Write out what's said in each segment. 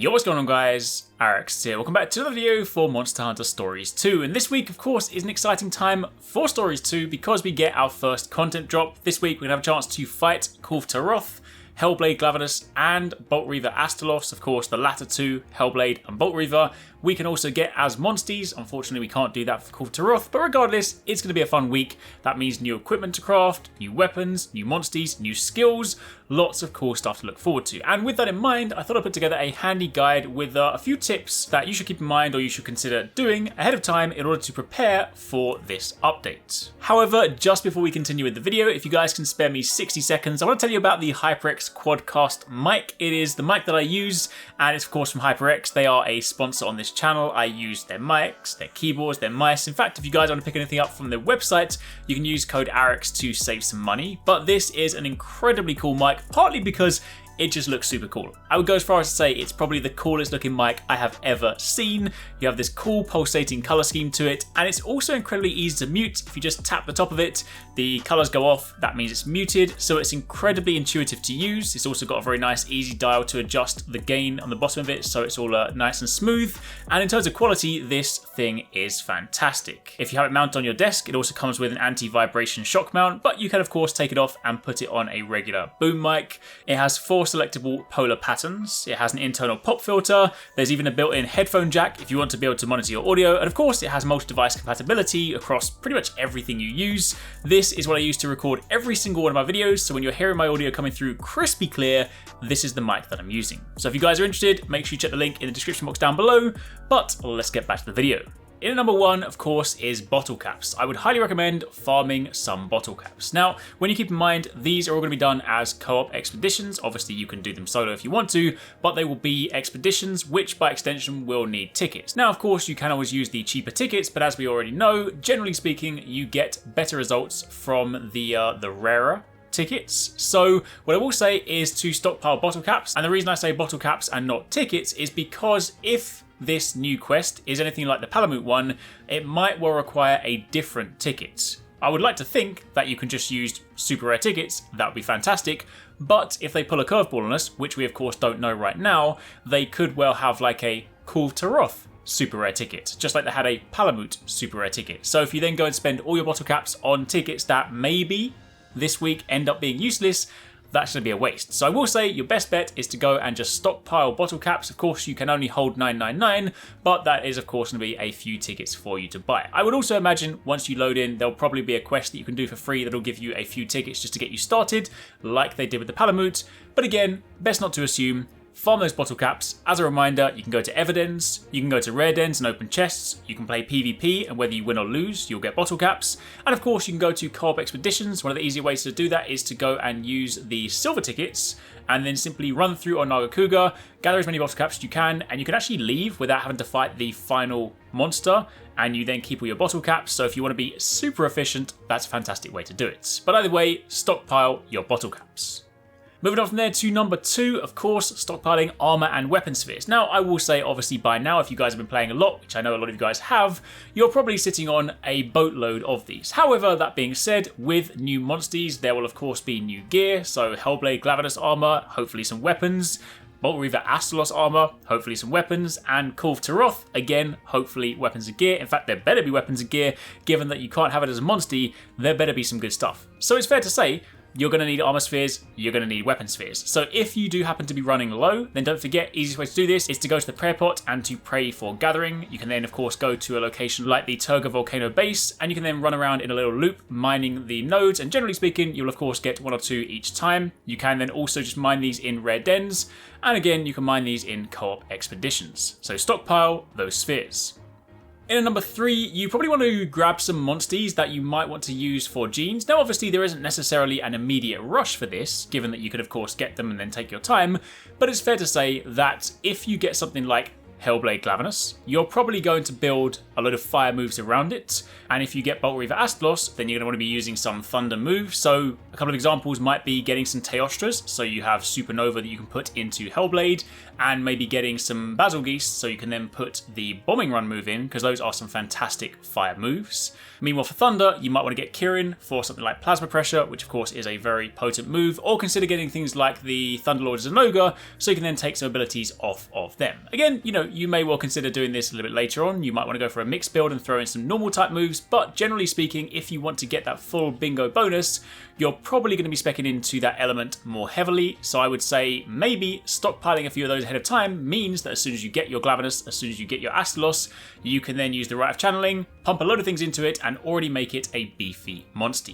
Yo, what's going on guys? HyperX here. Welcome back to another video for Monster Hunter Stories 2. And this week, of course, is an exciting time for Stories 2 because we get our first content drop. This week, we're going to have a chance to fight Kulve Taroth, Hellblade Glavenus, and Bolt Reaver Astalos. Of course, the latter two, Hellblade and Bolt Reaver, we can also get as monsties. Unfortunately, we can't do that for Kulve Taroth, but regardless, it's going to be a fun week. That means new equipment to craft, new weapons, new monsties, new skills, lots of cool stuff to look forward to. And with that in mind, I thought I'd put together a handy guide with a few tips that you should keep in mind or you should consider doing ahead of time in order to prepare for this update. However, just before we continue with the video, if you guys can spare me 60 seconds, I want to tell you about the HyperX Quadcast mic. It is the mic that I use, and it's of course from HyperX. They are a sponsor on this channel. I use their mics, their keyboards, their mice. In fact, if you guys want to pick anything up from their website, you can use code HyperX to save some money. But this is an incredibly cool mic, partly because it just looks super cool. I would go as far as to say it's probably the coolest looking mic I have ever seen. You have this cool pulsating color scheme to it, and it's also incredibly easy to mute. If you just tap the top of it, the colors go off, that means it's muted, so it's incredibly intuitive to use. It's also got a very nice easy dial to adjust the gain on the bottom of it, so it's all nice and smooth. And in terms of quality, this thing is fantastic. If you have it mounted on your desk, it also comes with an anti-vibration shock mount, but you can of course take it off and put it on a regular boom mic. It has 4 selectable polar patterns. It has an internal pop filter. There's even a built-in headphone jack if you want to be able to monitor your audio, and of course it has multi-device compatibility across pretty much everything you use. This is what I use to record every single one of my videos, so when you're hearing my audio coming through crispy clear, this is the mic that I'm using. So if you guys are interested, make sure you check the link in the description box down below, but let's get back to the video. In number 1, of course, is bottle caps. I would highly recommend farming some bottle caps. Now, when you keep in mind, these are all going to be done as co-op expeditions. Obviously, you can do them solo if you want to, but they will be expeditions, which by extension will need tickets. Now, of course, you can always use the cheaper tickets, but as we already know, generally speaking, you get better results from the rarer tickets. So what I will say is to stockpile bottle caps, and the reason I say bottle caps and not tickets is because if this new quest is anything like the Palamute one, it might well require a different ticket. I would like to think that you can just use super rare tickets, that would be fantastic, but if they pull a curveball on us, which we of course don't know right now, they could well have like a Kulve Taroth super rare ticket, just like they had a Palamute super rare ticket. So if you then go and spend all your bottle caps on tickets that maybe this week end up being useless, that's going to be a waste. So I will say your best bet is to go and just stockpile bottle caps. Of course, you can only hold 999, but that is of course going to be a few tickets for you to buy. I would also imagine once you load in, there'll probably be a quest that you can do for free that'll give you a few tickets just to get you started, like they did with the Palamute. But again, best not to assume. Farm those bottle caps. As a reminder, you can go to Evidens, you can go to Rare Dens and open chests, you can play PvP, and whether you win or lose, you'll get bottle caps. And of course, you can go to co-op expeditions. One of the easier ways to do that is to go and use the silver tickets, and then simply run through on Nagakuga, gather as many bottle caps as you can, and you can actually leave without having to fight the final monster, and you then keep all your bottle caps. So if you want to be super efficient, that's a fantastic way to do it. But either way, stockpile your bottle caps. Moving on from there to number 2, of course, stockpiling armor and weapon spheres. Now, I will say, obviously, by now, if you guys have been playing a lot, which I know a lot of you guys have, you're probably sitting on a boatload of these. However, that being said, with new monsties, there will of course be new gear. So Hellblade Glavenus armor, hopefully some weapons. Bolt Reaver Astalos armor, hopefully some weapons, and Kulve Taroth, again, hopefully weapons and gear. In fact, there better be weapons and gear, given that you can't have it as a monstie, there better be some good stuff. So it's fair to say, you're going to need armor spheres, you're going to need weapon spheres. So if you do happen to be running low, then don't forget, easiest way to do this is to go to the prayer pot and to pray for gathering. You can then of course go to a location like the Turga Volcano base, and you can then run around in a little loop mining the nodes, and generally speaking, you'll of course get 1 or 2 each time. You can then also just mine these in rare dens, and again, you can mine these in co-op expeditions. So stockpile those spheres. In number 3, you probably want to grab some monsties that you might want to use for genes. Now obviously there isn't necessarily an immediate rush for this, given that you could of course get them and then take your time, but it's fair to say that if you get something like Hellblade Glavenus, you're probably going to build a load of fire moves around it, and if you get Bolt Reaver Astalos, then you're going to want to be using some thunder moves. So a couple of examples might be getting some Teostras, so you have Supernova that you can put into Hellblade, and maybe getting some Basilgeast, so you can then put the Bombing Run move in, because those are some fantastic fire moves. Meanwhile, for Thunder, you might want to get Kirin for something like Plasma Pressure, which of course is a very potent move, or consider getting things like the Thunderlord Zenoga, so you can then take some abilities off of them. Again, you may well consider doing this a little bit later on. You might want to go for a mixed build and throw in some normal type moves, but generally speaking, if you want to get that full bingo bonus, you're probably going to be speccing into that element more heavily. So I would say maybe stockpiling a few of those ahead of time means that as soon as you get your Glavenus, as soon as you get your Astalos, you can then use the Rite of Channeling, pump a load of things into it, and already make it a beefy monster.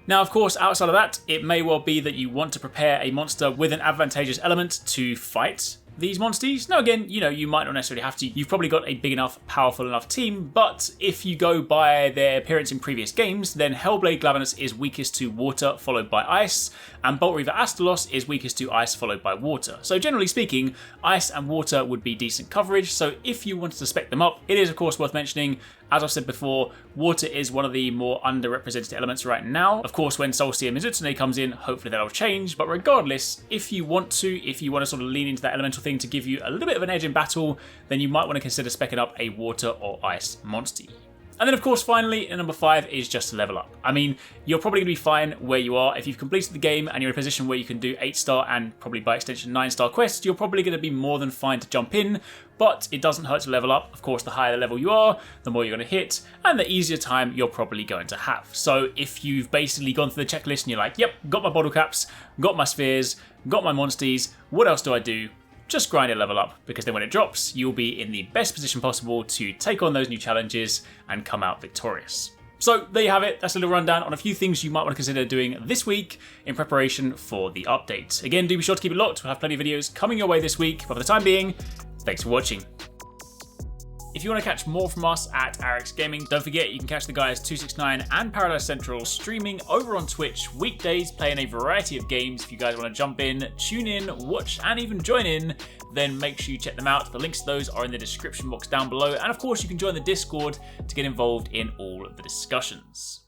Now, of course, outside of that, it may well be that you want to prepare a monster with an advantageous element to fight these monsters. Now again, you might not necessarily have to. You've probably got a big enough, powerful enough team, but if you go by their appearance in previous games, then Hellblade Glavenus is weakest to water followed by ice, and Bolt Reaver Astalos is weakest to ice followed by water. So generally speaking, ice and water would be decent coverage, so if you wanted to spec them up, it is of course worth mentioning, as I've said before, water is one of the more underrepresented elements right now. Of course, when Solstium Mizutsune comes in, hopefully that'll change, but regardless, if you want to sort of lean into that elemental thing to give you a little bit of an edge in battle, then you might want to consider specking up a water or ice monster. And then of course finally, number 5 is just to level up. I mean, you're probably going to be fine where you are. If you've completed the game and you're in a position where you can do 8-star and probably by extension 9-star quests, you're probably going to be more than fine to jump in, but it doesn't hurt to level up. Of course, the higher the level you are, the more you're going to hit, and the easier time you're probably going to have. So if you've basically gone through the checklist and you're like, yep, got my bottle caps, got my spheres, got my monsters, what else do I do? Just grind it level up, because then when it drops, you'll be in the best position possible to take on those new challenges and come out victorious. So there you have it. That's a little rundown on a few things you might want to consider doing this week in preparation for the update. Again, do be sure to keep it locked. We'll have plenty of videos coming your way this week, but for the time being, thanks for watching. If you want to catch more from us at HyperX Gaming, don't forget you can catch the guys TwoSixNine and Paradise Central streaming over on Twitch weekdays, playing a variety of games. If you guys want to jump in, tune in, watch, and even join in, then make sure you check them out. The links to those are in the description box down below, and of course you can join the Discord to get involved in all of the discussions.